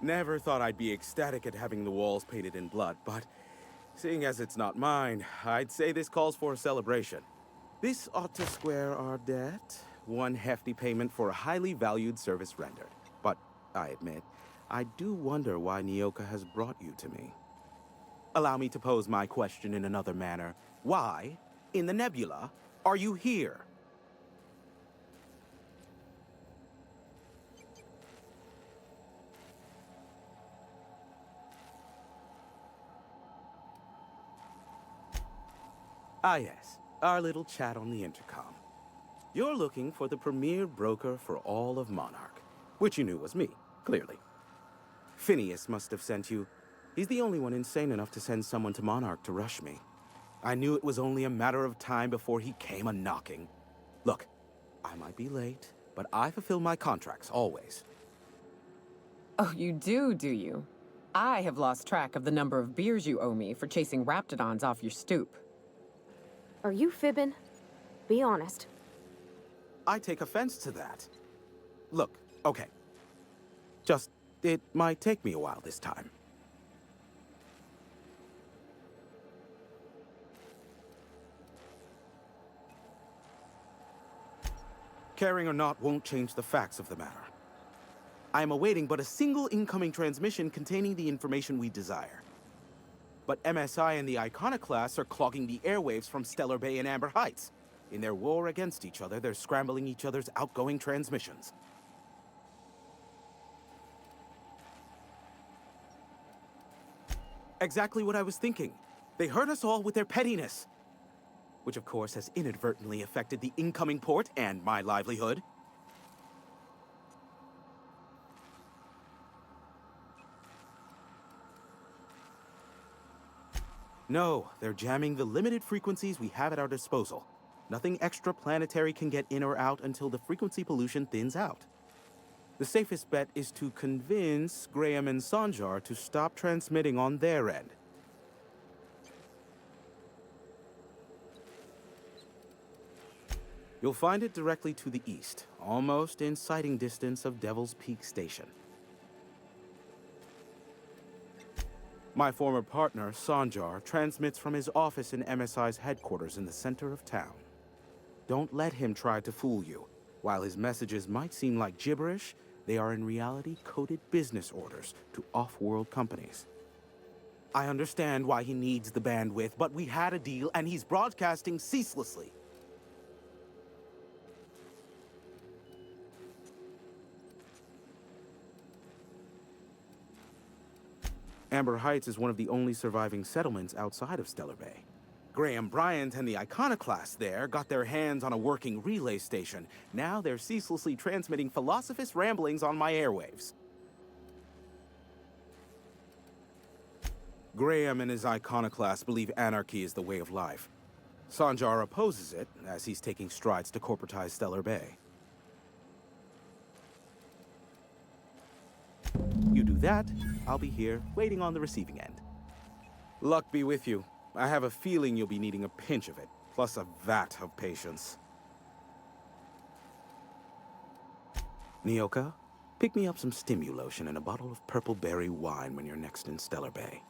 Never thought I'd be ecstatic at having the walls painted in blood, but seeing as it's not mine, I'd say this calls for a celebration. This ought to square our debt. One hefty payment for a highly valued service rendered. But I admit, I do wonder why Nyoka has brought you to me. Allow me to pose my question in another manner. Why, in the nebula, are you here? Ah yes, our little chat on the intercom. You're looking for the premier broker for all of Monarch, which you knew was me, clearly. Phineas must have sent you. He's the only one insane enough to send someone to Monarch to rush me. I knew it was only a matter of time before he came a-knocking. Look, I might be late, but I fulfill my contracts, always. Oh, you do you? I have lost track of the number of beers you owe me for chasing raptidons off your stoop. Are you fibbing? Be honest. I take offense to that. Look, okay. Just, it might take me a while this time. Caring or not won't change the facts of the matter. I am awaiting but a single incoming transmission containing the information we desire. But MSI and the Iconoclasts are clogging the airwaves from Stellar Bay and Amber Heights. In their war against each other, they're scrambling each other's outgoing transmissions. Exactly what I was thinking. They hurt us all with their pettiness. Which of course has inadvertently affected the incoming port and my livelihood. No, they're jamming the limited frequencies we have at our disposal. Nothing extraplanetary can get in or out until the frequency pollution thins out. The safest bet is to convince Graham and Sanjar to stop transmitting on their end. You'll find it directly to the east, almost in sighting distance of Devil's Peak Station. My former partner, Sanjar, transmits from his office in MSI's headquarters in the center of town. Don't let him try to fool you. While his messages might seem like gibberish, they are in reality coded business orders to off-world companies. I understand why he needs the bandwidth, but we had a deal and he's broadcasting ceaselessly. Amber Heights is one of the only surviving settlements outside of Stellar Bay. Graham Bryant and the Iconoclasts there got their hands on a working relay station. Now they're ceaselessly transmitting philosophist ramblings on my airwaves. Graham and his Iconoclasts believe anarchy is the way of life. Sanjar opposes it, as he's taking strides to corporatize Stellar Bay. You do that, I'll be here, waiting on the receiving end. Luck be with you. I have a feeling you'll be needing a pinch of it, plus a vat of patience. Nyoka, pick me up some Stimulotion and a bottle of purple berry wine when you're next in Stellar Bay.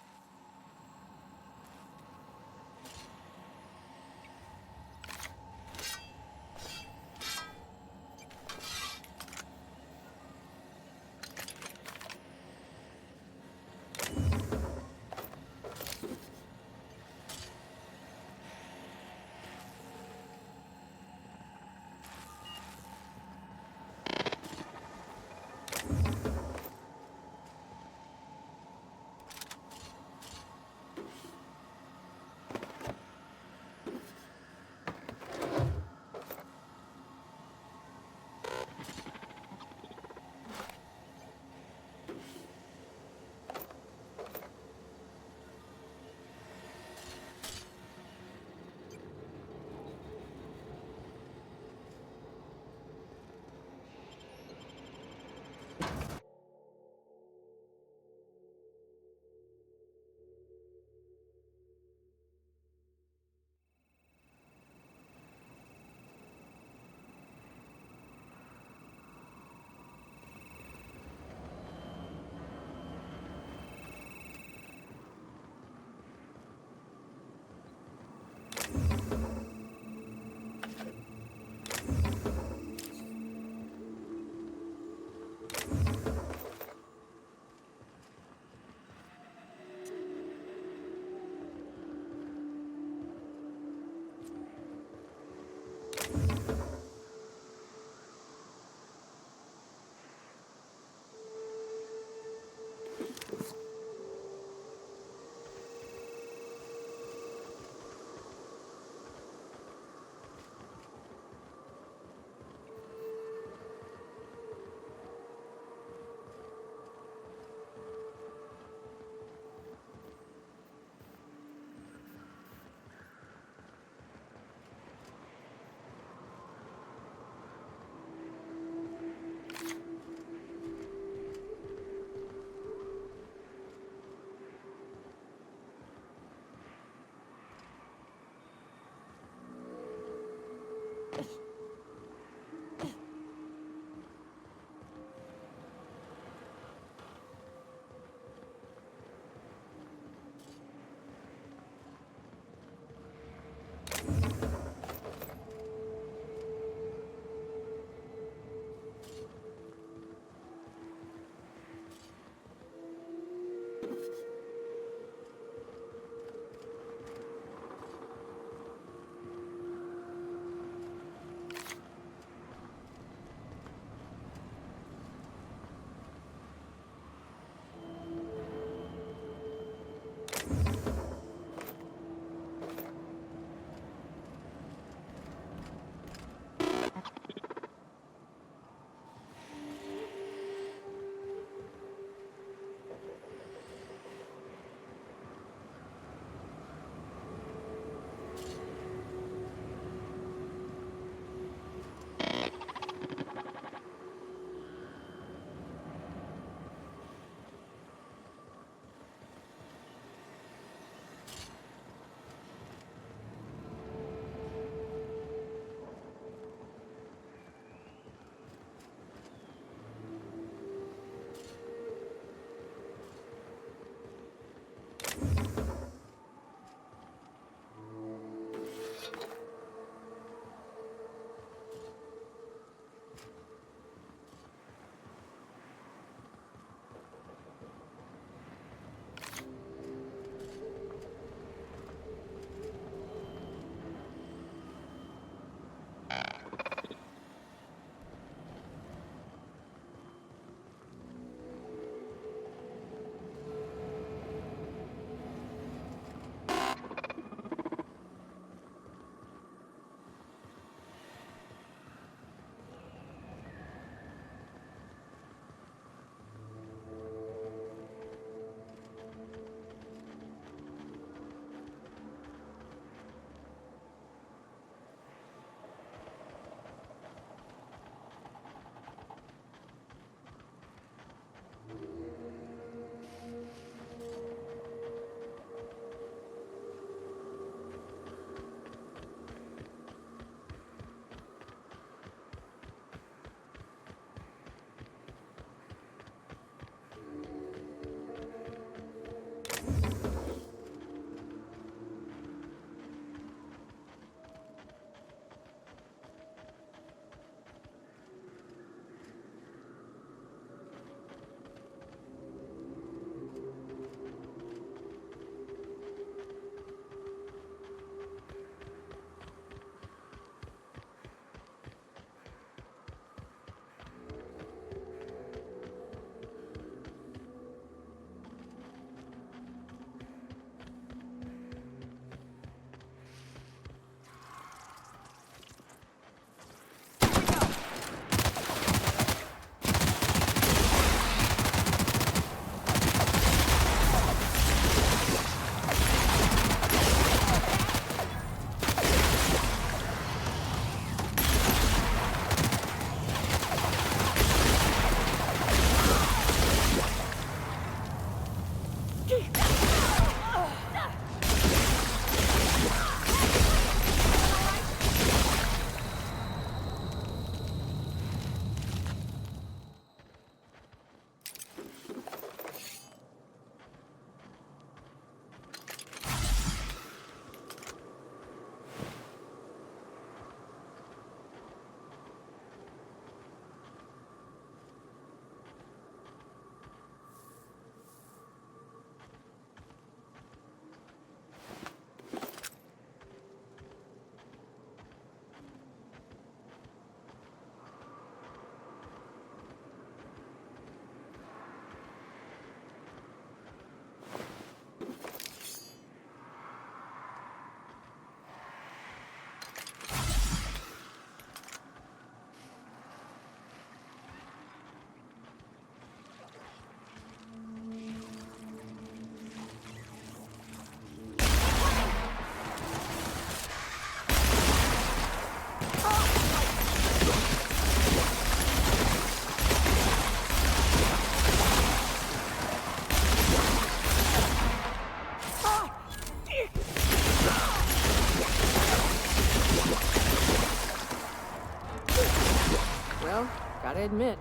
Gotta admit,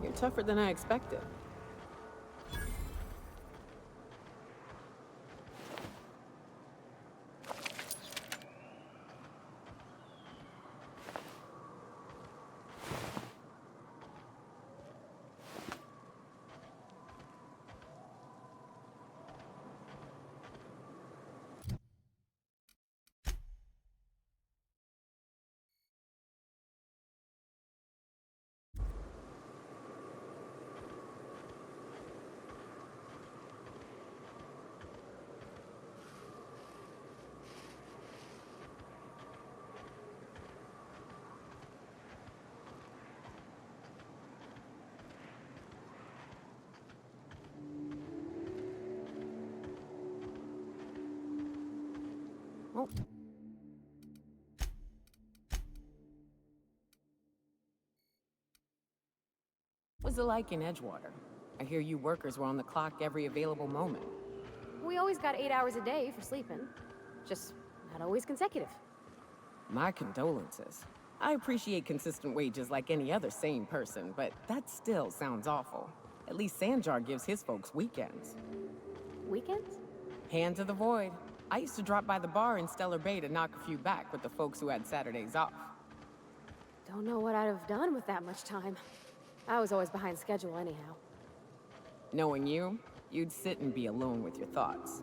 you're tougher than I expected. Oh. What's it like in Edgewater? I hear you workers were on the clock every available moment. We always got 8 hours a day for sleeping. Just not always consecutive. My condolences. I appreciate consistent wages like any other sane person, but that still sounds awful. At least Sanjar gives his folks weekends. Weekends? Hand to the void. I used to drop by the bar in Stellar Bay to knock a few back with the folks who had Saturdays off. Don't know what I'd have done with that much time. I was always behind schedule anyhow. Knowing you, you'd sit and be alone with your thoughts.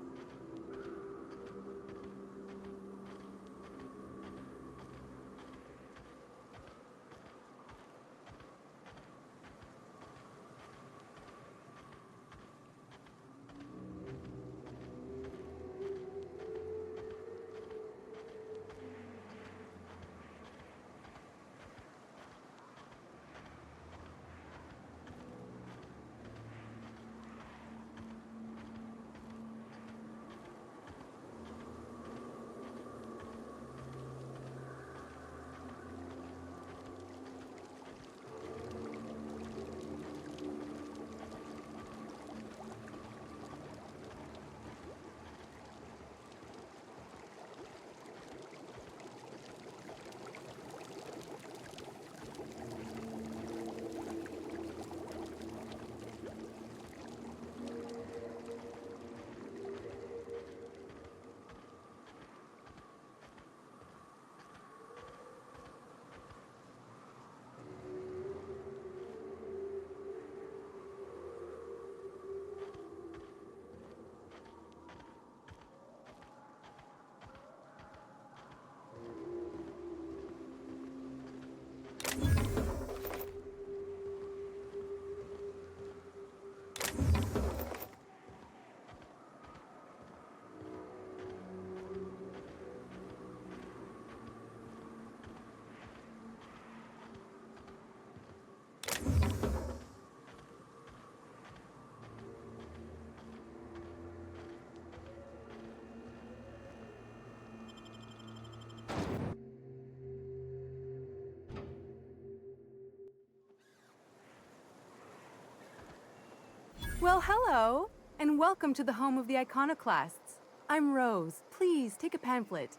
Well, hello, and welcome to the home of the iconoclasts. I'm Rose. Please take a pamphlet.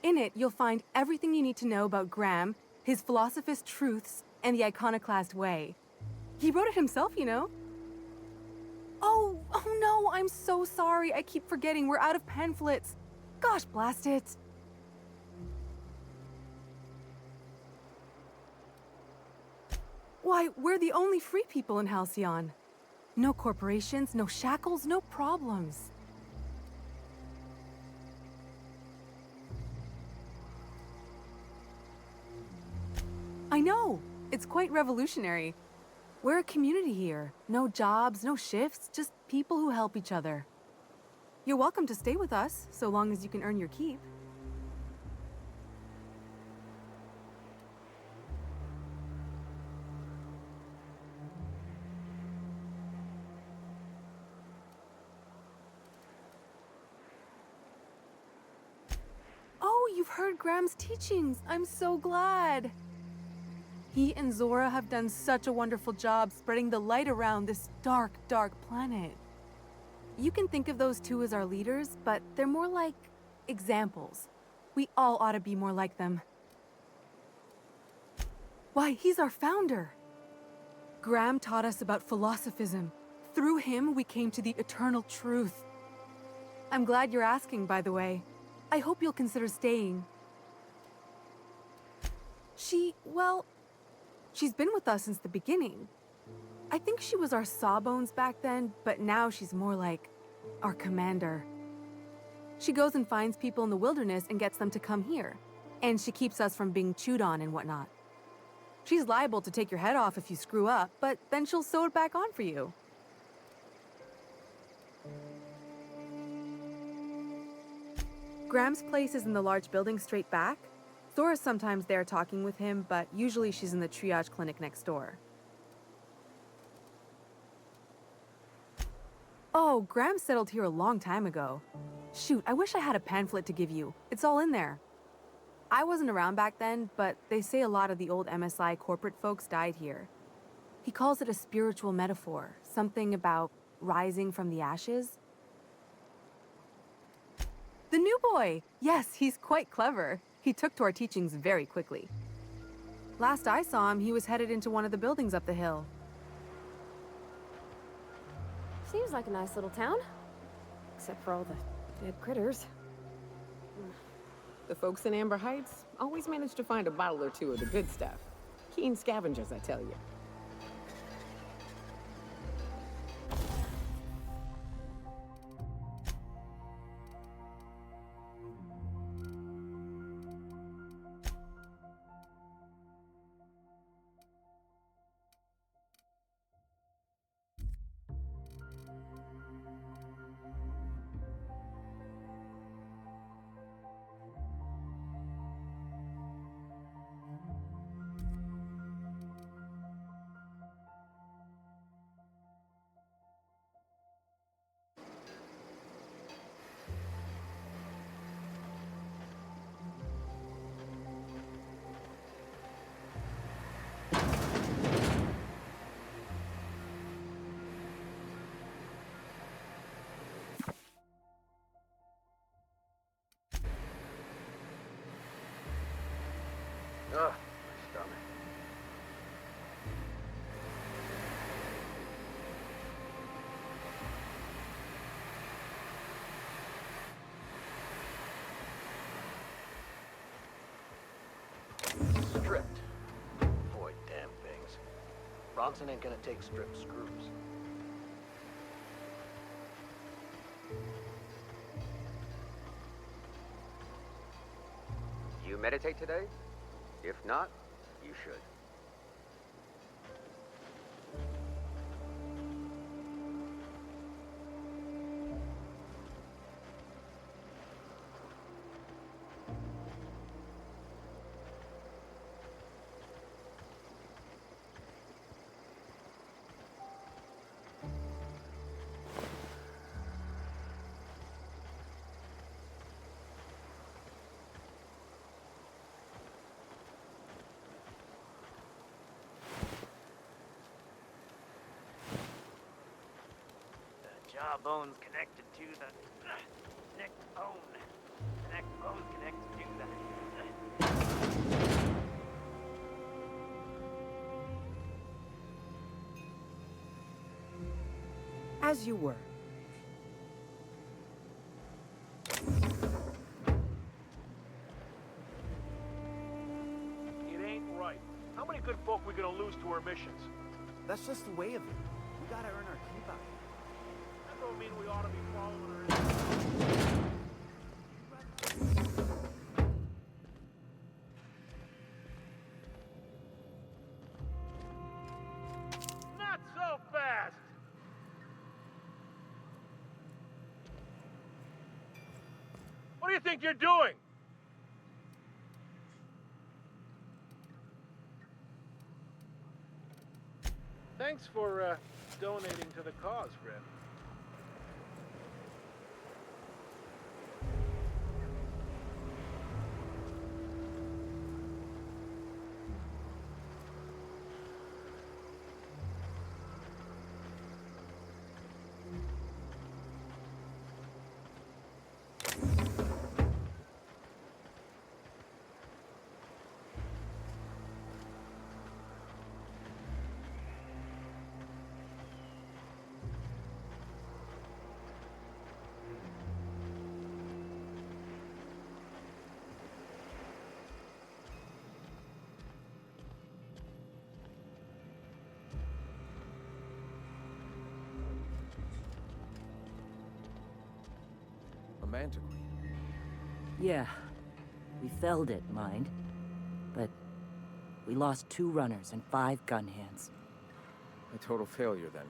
In it, you'll find everything you need to know about Graham, his philosophist truths, and the iconoclast way. He wrote it himself, you know. Oh no, I'm so sorry. I keep forgetting we're out of pamphlets. Gosh, blast it. Why, we're the only free people in Halcyon. No corporations, no shackles, no problems. I know. It's quite revolutionary. We're a community here. No jobs, no shifts, just people who help each other. You're welcome to stay with us, so long as you can earn your keep. Oh, you've heard Graham's teachings. I'm so glad. He and Zora have done such a wonderful job spreading the light around this dark, dark planet. You can think of those two as our leaders, but they're more like examples. We all ought to be more like them. Why, he's our founder. Graham taught us about philosophism. Through him, we came to the eternal truth. I'm glad you're asking, by the way. I hope you'll consider staying. Well, she's been with us since the beginning. I think she was our sawbones back then, but now she's more like our commander. She goes and finds people in the wilderness and gets them to come here. And she keeps us from being chewed on and whatnot. She's liable to take your head off if you screw up, but then she'll sew it back on for you. Graham's place is in the large building straight back. Thora's sometimes there talking with him, but usually she's in the triage clinic next door. Oh, Graham settled here a long time ago. Shoot, I wish I had a pamphlet to give you. It's all in there. I wasn't around back then, but they say a lot of the old MSI corporate folks died here. He calls it a spiritual metaphor, something about rising from the ashes. The new boy! Yes, he's quite clever. He took to our teachings very quickly. Last I saw him, he was headed into one of the buildings up the hill. Seems like a nice little town. Except for all the dead critters. The folks in Amber Heights always manage to find a bottle or two of the good stuff. Keen scavengers, I tell you. Ugh, my stomach. Stripped. Boy, damn things. Bronson ain't gonna take stripped screws. You meditate today? If not, you should. Jawbone's connected to the neck bone. The neck bone's connected to the... As you were. It ain't right. How many good folk we gonna lose to our missions? That's just the way of it. We gotta earn our keep out here. That don't mean we ought to be following her in. Not so fast! What do you think you're doing? Thanks for donating to the cause, friend. mantiquade. Yeah, we felled it, mind. But we lost 2 runners and 5 gun hands. A total failure, then.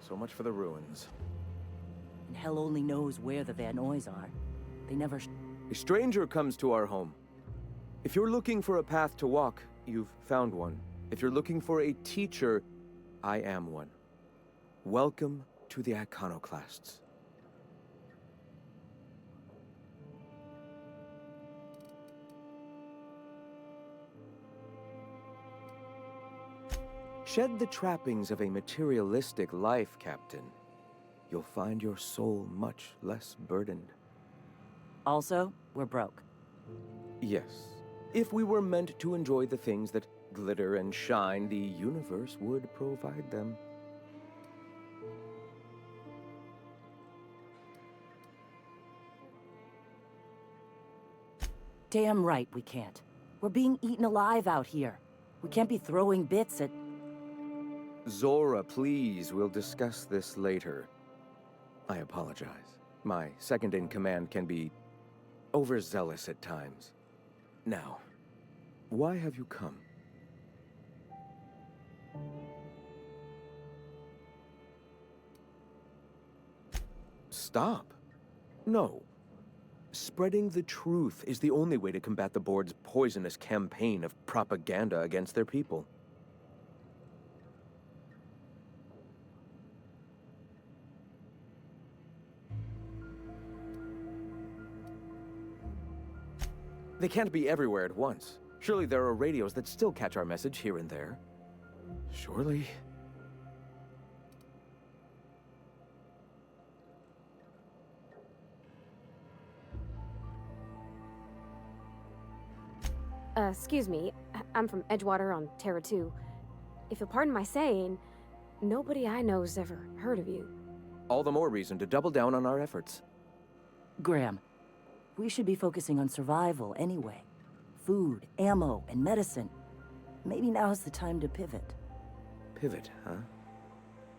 So much for the ruins. And hell only knows where the Van Nuys are. They never... A stranger comes to our home. If you're looking for a path to walk, you've found one. If you're looking for a teacher, I am one. Welcome to the Iconoclasts. Shed the trappings of a materialistic life, Captain. You'll find your soul much less burdened. Also, we're broke. Yes. If we were meant to enjoy the things that glitter and shine, the universe would provide them. Damn right we can't. We're being eaten alive out here. We can't be throwing bits at... Zora, please, we'll discuss this later. I apologize. My second-in-command can be overzealous at times. Now, why have you come? Stop. No. Spreading the truth is the only way to combat the board's poisonous campaign of propaganda against their people. They can't be everywhere at once. Surely there are radios that still catch our message here and there. Surely... Excuse me. I'm from Edgewater on Terra 2. If you'll pardon my saying, nobody I know's ever heard of you. All the more reason to double down on our efforts. Graham, we should be focusing on survival anyway. Food, ammo, and medicine. Maybe now's the time to pivot. Pivot, huh?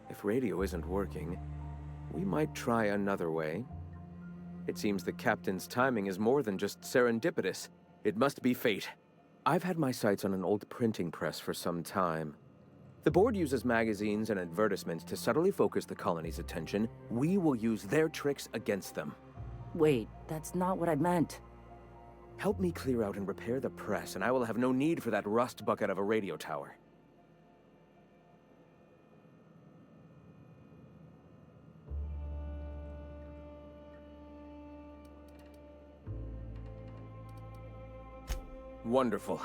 If radio isn't working, we might try another way. It seems the captain's timing is more than just serendipitous. It must be fate. I've had my sights on an old printing press for some time. The board uses magazines and advertisements to subtly focus the colony's attention. We will use their tricks against them. Wait, that's not what I meant. Help me clear out and repair the press, and I will have no need for that rust bucket of a radio tower. Wonderful.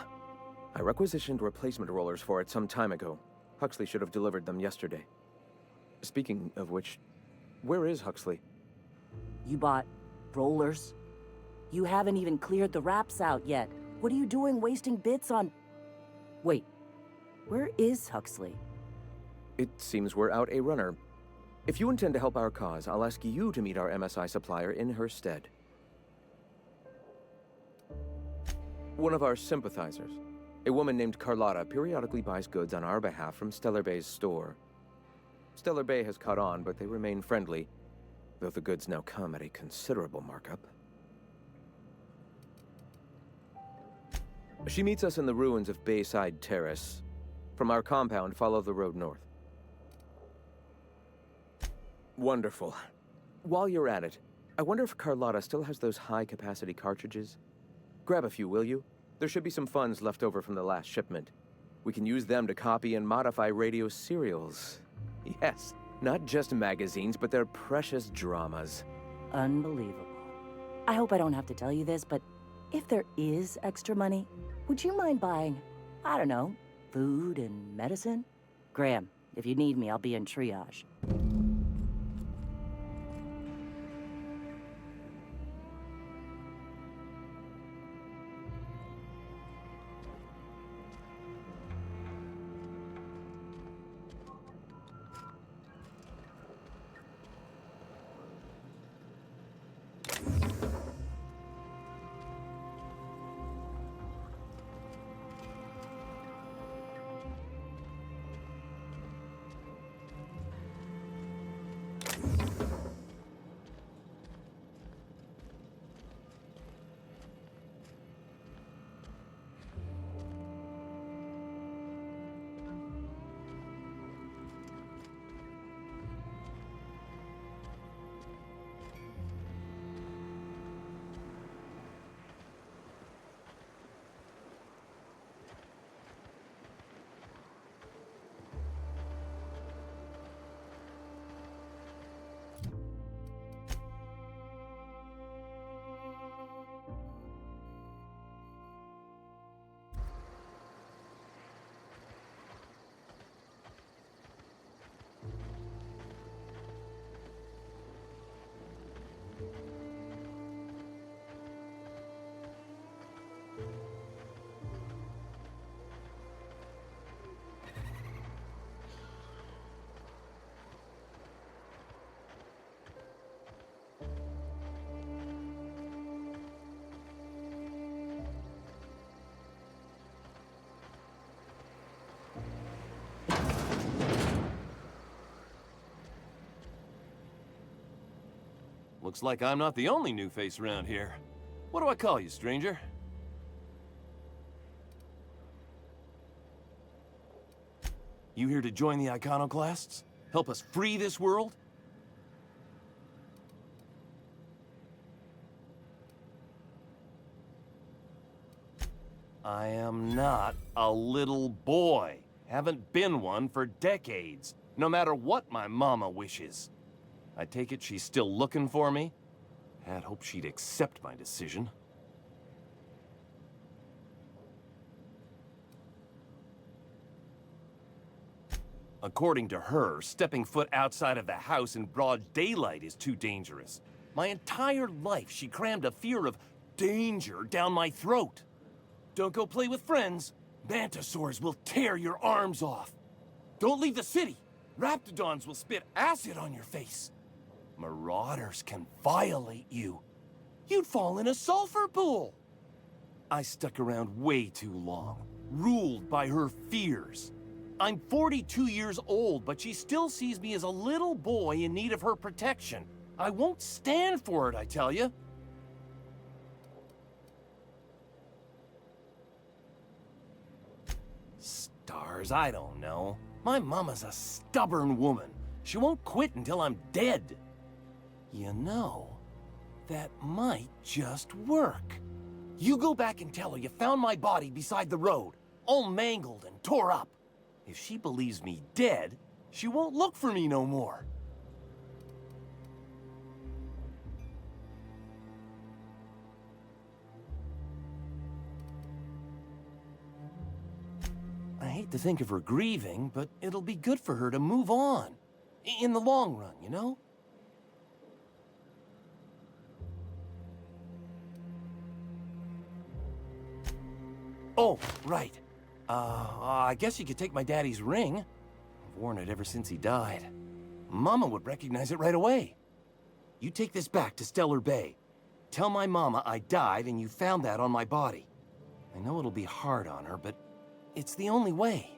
I requisitioned replacement rollers for it some time ago. Huxley should have delivered them yesterday. Speaking of which, where is Huxley? You bought rollers? You haven't even cleared the wraps out yet. What are you doing wasting bits on... Wait, where is Huxley? It seems we're out a runner. If you intend to help our cause, I'll ask you to meet our MSI supplier in her stead. One of our sympathizers, a woman named Carlotta, periodically buys goods on our behalf from Stellar Bay's store. Stellar Bay has caught on, but they remain friendly, though the goods now come at a considerable markup. She meets us in the ruins of Bayside Terrace. From our compound, follow the road north. Wonderful. While you're at it, I wonder if Carlotta still has those high-capacity cartridges? Grab a few, will you? There should be some funds left over from the last shipment. We can use them to copy and modify radio serials. Yes, not just magazines, but their precious dramas. Unbelievable. I hope I don't have to tell you this, but if there is extra money, would you mind buying, I don't know, food and medicine? Graham, if you need me, I'll be in triage. Looks like I'm not the only new face around here. What do I call you, stranger? You here to join the iconoclasts? Help us free this world? I am not a little boy. Haven't been one for decades, no matter what my mama wishes. I take it she's still looking for me? Had hoped she'd accept my decision. According to her, stepping foot outside of the house in broad daylight is too dangerous. My entire life, she crammed a fear of danger down my throat. Don't go play with friends. Mantisaurs will tear your arms off. Don't leave the city. Raptidons will spit acid on your face. Marauders can violate you. You'd fall in a sulfur pool. I stuck around way too long, ruled by her fears. I'm 42 years old, but she still sees me as a little boy in need of her protection. I won't stand for it, I tell you. Stars, I don't know. My mama's a stubborn woman. She won't quit until I'm dead. You know, that might just work. You go back and tell her you found my body beside the road, all mangled and tore up. If she believes me dead, she won't look for me no more. I hate to think of her grieving, but it'll be good for her to move on. In the long run, you know? Oh, right. I guess you could take my daddy's ring. I've worn it ever since he died. Mama would recognize it right away. You take this back to Stellar Bay. Tell my mama I died and you found that on my body. I know it'll be hard on her, but it's the only way.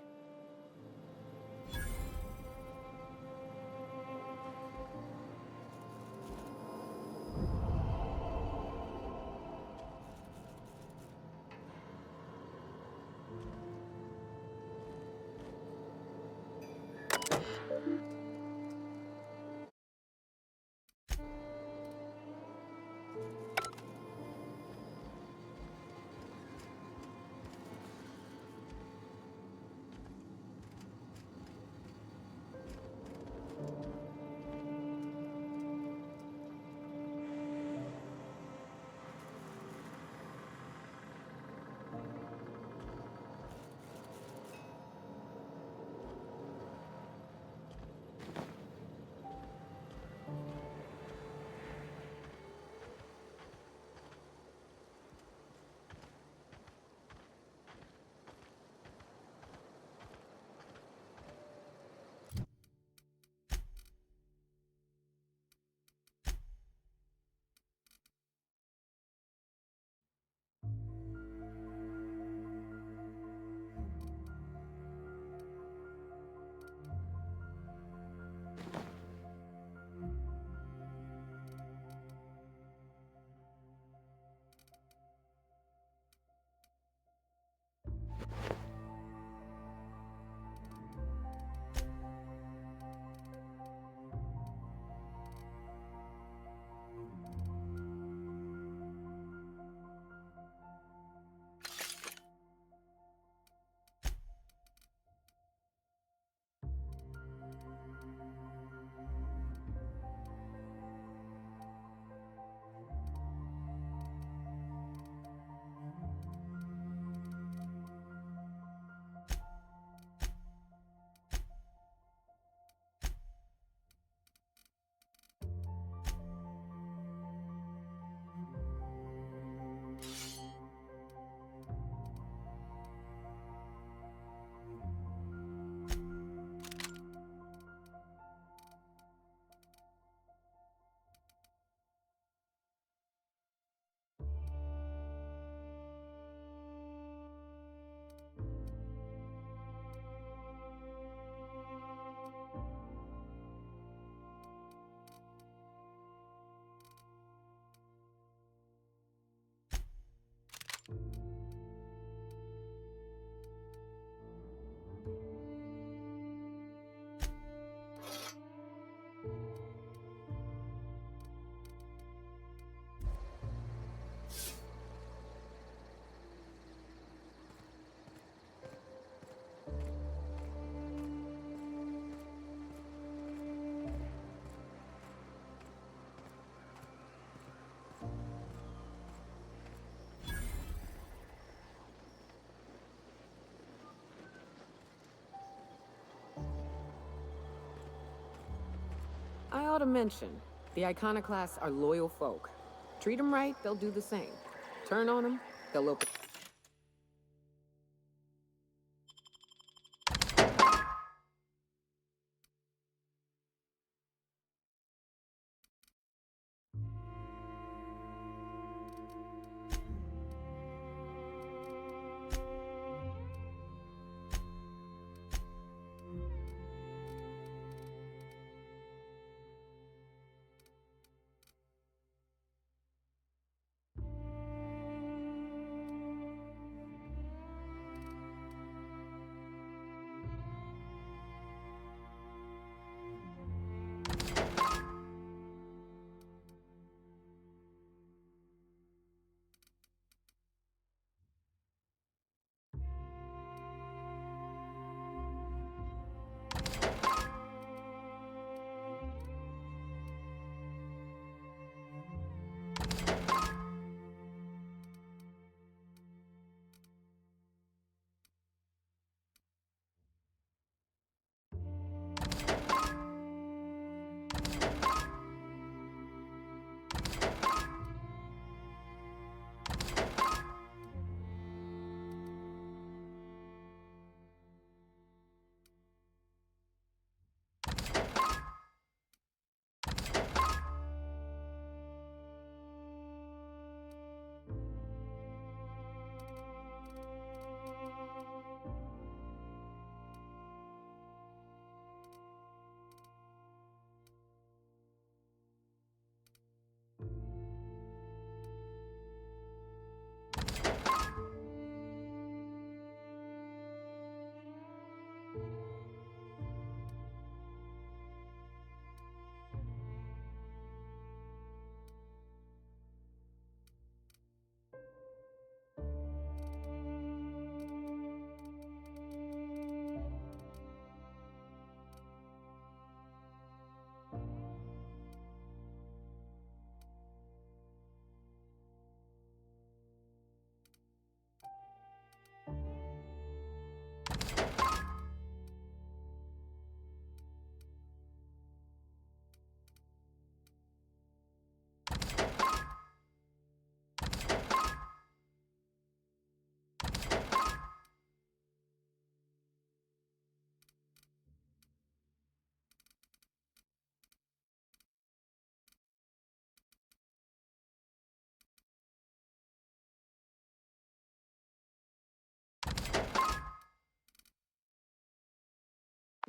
ought to mention, the iconoclasts are loyal folk. Treat them right, they'll do the same. Turn on them, they'll open...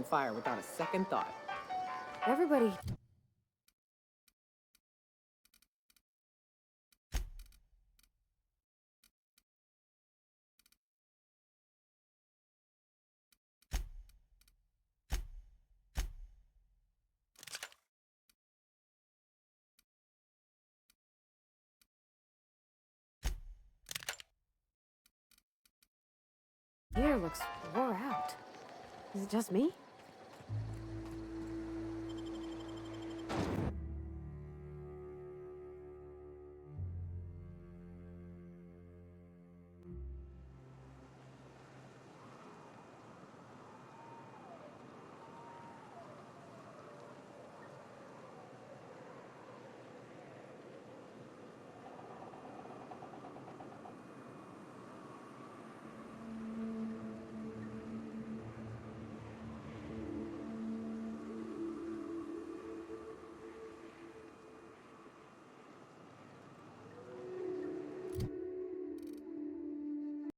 fire without a second thought. Everybody. Here looks wore out. Is it just me?